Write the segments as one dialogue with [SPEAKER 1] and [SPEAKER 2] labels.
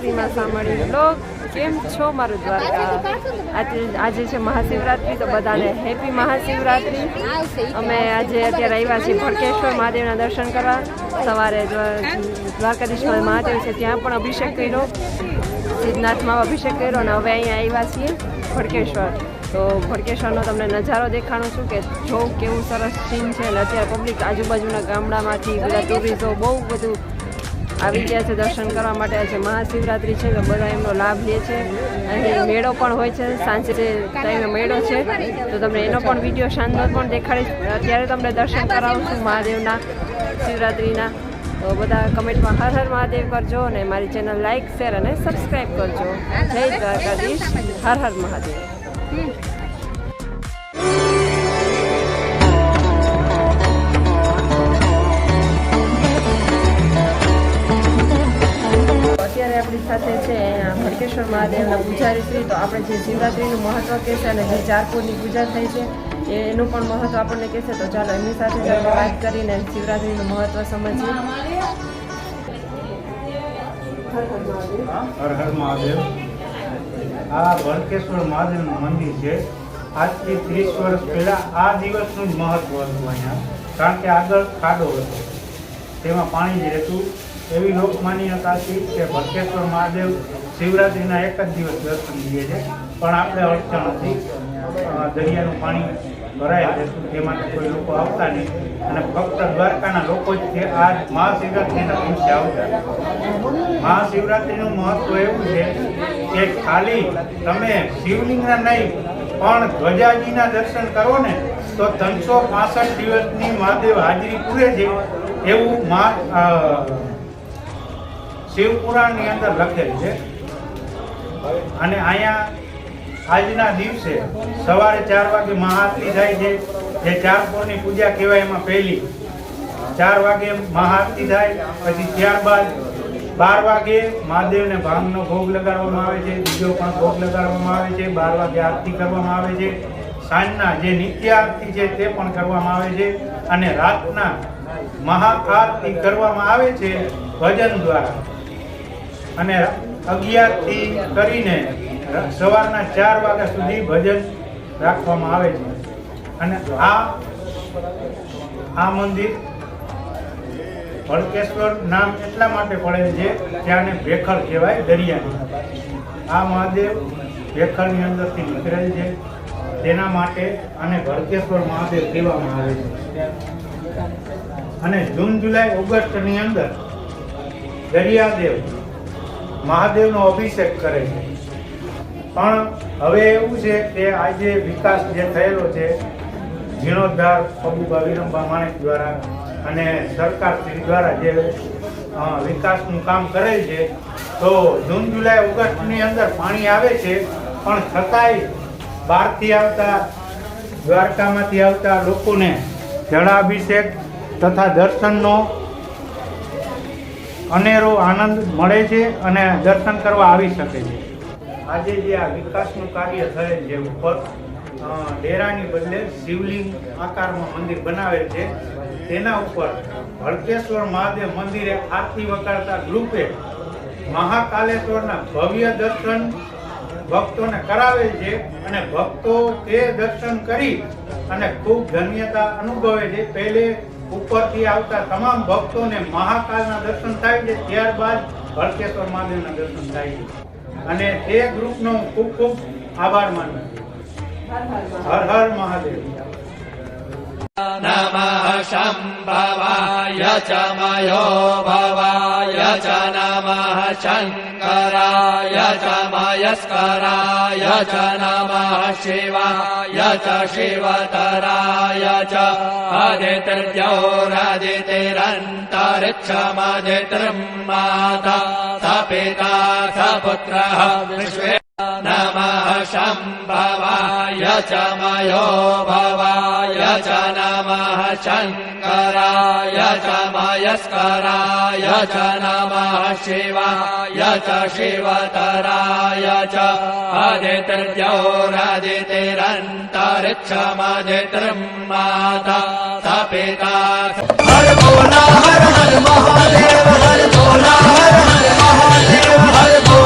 [SPEAKER 1] શ્રીમાં સાંભળી બ્લોગ. કેમ છો મારું દ્વારકા? આજે છે મહાશિવરાત્રી, તો બધાને હેપી મહાશિવરાત્રી. અમે આજે અત્યારે આવ્યા છીએ ભડકેશ્વર મહાદેવના દર્શન કરવા. સવારે દ્વારકાધીશ મહાદેવ છે ત્યાં પણ અભિષેક કર્યો, સિદ્ધનાથમાં અભિષેક કર્યો, અને હવે અહીંયા આવ્યા છીએ ભડકેશ્વર. તો ભડકેશ્વરનો તમને નજારો દેખાડું છું કે જો કેવું સરસ સીન છે. અને અત્યારે પબ્લિક આજુબાજુના ગામડામાંથી બધા ટુરિસ્ટો બહુ બધું આવી ગયા છે દર્શન કરવા માટે. આજે મહાશિવરાત્રી છે તો બધા એમનો લાભ લે છે. અહીં મેળો પણ હોય છે, સાંજે ટાઈમે મેળો છે, તો તમને એનો પણ વિડીયો શાનદાર પણ દેખાડીશ. અત્યારે તમને દર્શન કરાવું છું મહાદેવના શિવરાત્રિના. તો બધા કમેન્ટમાં હર હર મહાદેવ કરજો અને મારી ચેનલ લાઇક, શેર અને સબસ્ક્રાઈબ કરજો. જય દ્વારકાધીશ, હર હર મહાદેવ. અત્યારે આપણી સાથે છે ભડકેશ્વર મહાદેવના પૂજારી શ્રી. તો આપણે જે શિવરાત્રિનું મહત્વ કહેશે અને જે ચારપુરની પૂજા થઈ છે એનું પણ મહત્વ આપણને કહેશે. તો ચાલો એમની સાથે વાત કરીને શિવરાત્રિનું મહત્વ સમજીએ.
[SPEAKER 2] હર હર મહાદેવ. આ ભડકેશ્વર મહાદેવનું મંદિર છે. આજથી 30 વર્ષ પહેલાં આ દિવસનું જ મહત્વ હતું અહીંયા, કારણ કે આગળ ખાડો હતો, તેમાં પાણી જ રહેતું. એવી લોકમાન્યતા હતી કે ભડકેશ્વર મહાદેવ શિવરાત્રિના એક જ દિવસ દર્શન દે છે, પણ આપણે અડચણ હતી. દરિયાનું પાણી ભરાય જતું, તેમાંથી કોઈ લોકો આવતા નહીં, અને ફક્ત દ્વારકાના લોકો જ તે આ મહાશિવરાત્રિના દિવસે આવતા. મહાશિવરાત્રિનું મહત્વ એવું છે કે ખાલી તમે શિવલિંગના નહીં પણ ધ્વજાજીના દર્શન કરો ને તો 365 દિવસની મહાદેવ હાજરી પૂરે છે, એવું શિવપુરાણની અંદર લખેલ છે. અને અહીંયા આજના દિવસે સવારે 4 વાગે મહાઆરતી થાય છે, જે ચારપોરની પૂજા કહેવાય. એમાં પહેલી 4 વાગે મહાઆરતી થાય, પછી ત્યારબાદ 12 વાગે મહાદેવને ભાંગનો ભોગ લગાડવામાં આવે છે, બીજો પણ ભોગ લગાડવામાં આવે છે. 12 વાગે આરતી કરવામાં આવે છે. સાંજના જે નિત્ય આરતી છે તે પણ કરવામાં આવે છે, અને રાતના મહાઆરતી કરવામાં આવે છે ભજન દ્વારા. અને 11 થી કરીને સવારના 4 વાગ્યા સુધી ભજન રાખવામાં આવે છે. અને આ મંદિર ભડકેશ્વર નામ એટલા માટે પડેલ છે કે આને ભેખડ કહેવાય, દરિયાની. આ મહાદેવ ભેખડની અંદરથી નીકળેલ છે, તેના માટે આને ભડકેશ્વર મહાદેવ કહેવામાં આવે છે. અને જૂન, જુલાઈ, ઓગસ્ટની અંદર દરિયાદેવ મહાદેવનો અભિષેક કરે છે. પણ હવે એવું છે કે આજે વિકાસ જે થયેલો છે જીર્ણોદ્ધાર પબુભા વિરમભા માણેક દ્વારા અને સરકાર શ્રી દ્વારા જે વિકાસનું કામ કરેલ છે, તો જૂન, જુલાઈ, ઓગસ્ટની અંદર પાણી આવે છે, પણ છતાંય બહારથી આવતા, દ્વારકામાંથી આવતા લોકોને જળાભિષેક તથા દર્શનનો અનેરો આનંદ મળે છે અને દર્શન કરવા આવી શકે છે. આજે જે આ વિકાસનું કાર્ય થયેલ છે, ઉપર ડેરાની બદલે શિવલિંગ આકારમાં મંદિર બનાવેલ છે, તેના ઉપર ભડકેશ્વર મહાદેવ મંદિરે આરતી વગાડતા ગ્રુપે મહાકાલેશ્વરના ભવ્ય દર્શન ભક્તોને કરાવેલ છે. અને ભક્તો તે દર્શન કરી અને ખૂબ ધન્યતા અનુભવે છે. પહેલે ઉપરથી આવતા તમામ ભક્તોને મહાકાલના દર્શન થાય છે, ત્યારબાદ ભડકેશ્વર મહાદેવના દર્શન થાય છે. અને તે ગ્રુપનો ખૂબ ખૂબ આભાર માનું છું. હર હર મહાદેવ.
[SPEAKER 3] નમઃ શંભવાય ચ મયો ભવાય ચ નમઃ શંકરાય ચ મયસ્કરાય ચ નમઃ શિવાય ચ શિવતરાય ચ આદિત્યોરાદિતિરંતરિક્ષમદિત્રિમ માતા સ પિતા સ પુત્રઃ વિશ્વે. નમઃ શંભવાય ચ મયો ભવાય ચ નમઃ શંકરાય ચ મયસ્કરાય ચ નમઃ શિવાય ચ શિવતરાય ચ આદિત્યોરાદિતિરંતરિક્ષમદિત્રિમ માતા સ પિતા. હર બોલા હર હર મહાદેવ, હર બોલા હર હર મહાદેવ, હર બોલા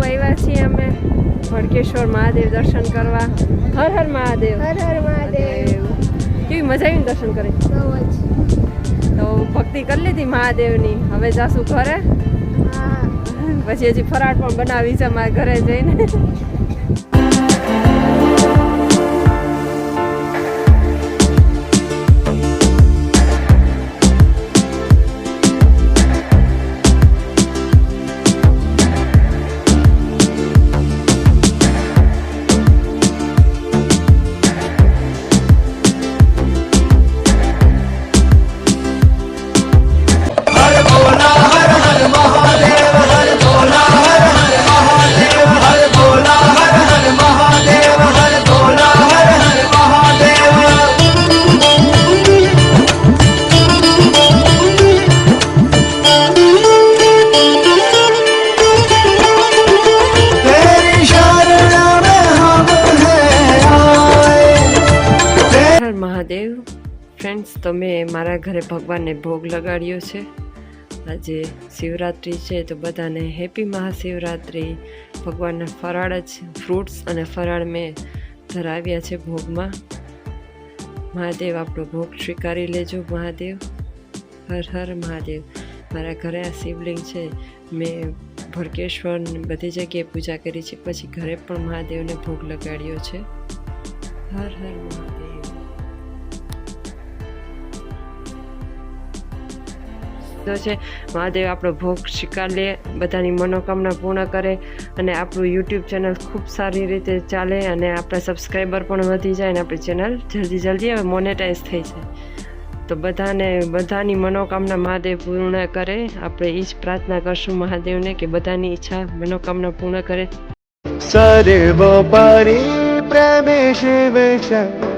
[SPEAKER 1] આવ્યા છીએ અમે ભડકેશ્વર મહાદેવ દર્શન કરવા. હર હર મહાદેવ.
[SPEAKER 4] હર હર મહાદેવ.
[SPEAKER 1] કેવી મજા આવી ને દર્શન કરી?
[SPEAKER 4] બહુ જ.
[SPEAKER 1] તો ભક્તિ કરી લીધી મહાદેવની. હવે જાશું ઘરે.
[SPEAKER 4] હા.
[SPEAKER 1] પછી હજી ફરાળ પણ બનાવી છે મારા ઘરે જઈને. મહાદેવ. ફ્રેન્ડ્સ, તો મેં મારા ઘરે ભગવાનને ભોગ લગાડ્યો છે. આજે શિવરાત્રિ છે તો બધાને હેપી મહાશિવરાત્રિ. ભગવાનના ફરાળ જ ફ્રૂટ્સ અને ફરાળ મેં ધરાવ્યા છે ભોગમાં. મહાદેવ આપણો ભોગ સ્વીકારી લેજો. મહાદેવ હર હર મહાદેવ. મારા ઘરે આ શિવલિંગ છે. મેં ભડકેશ્વર બધી જગ્યાએ પૂજા કરી છે, પછી ઘરે પણ મહાદેવને ભોગ લગાડ્યો છે. હર હર મહાદેવ. છે મહાદેવ આપણો ભોગ સ્વીકાર લે, બધાની મનોકામના પૂર્ણ કરે અને આપણું યુટ્યુબ ચેનલ ખૂબ સારી રીતે ચાલે અને આપણા સબસ્ક્રાઈબર પણ વધી જાય અને આપણી ચેનલ જલ્દી હવે મોનેટાઈઝ થઈ જાય. તો બધાની મનોકામના મહાદેવ પૂર્ણ કરે. આપણે એ જ પ્રાર્થના કરશું મહાદેવને કે બધાની ઈચ્છા મનોકામના પૂર્ણ કરે.
[SPEAKER 5] સર્વોપરી પ્રેમે શિવ શંકર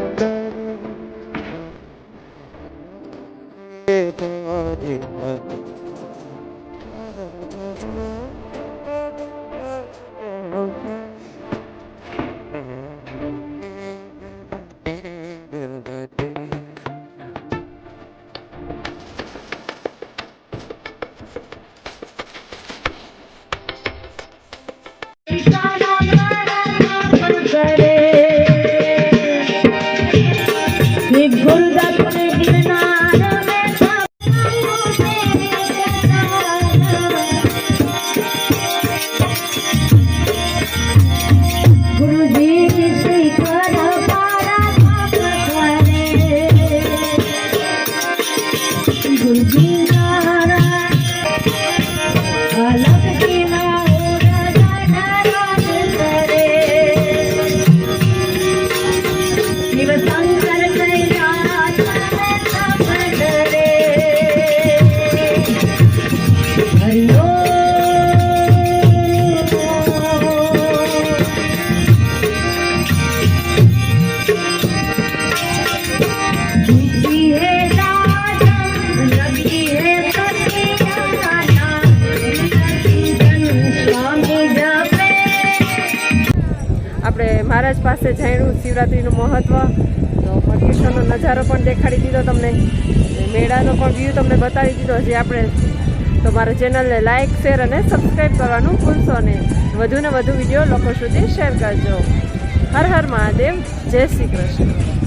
[SPEAKER 1] મહારાજ પાસે જાણ્યું શિવરાત્રિનું મહત્ત્વ. તો ભડકેશ્વરનો નજારો પણ દેખાડી દીધો તમને, મેળાનો પણ વ્યૂ તમને બતાવી દીધો. જે આપણે તો મારા ચેનલને લાઇક, શેર અને સબસ્ક્રાઈબ કરવાનું ભૂલશો નહીં. વધુને વધુ વિડીયો લોકો સુધી શેર કરજો. હર હર મહાદેવ. જય શ્રી કૃષ્ણ.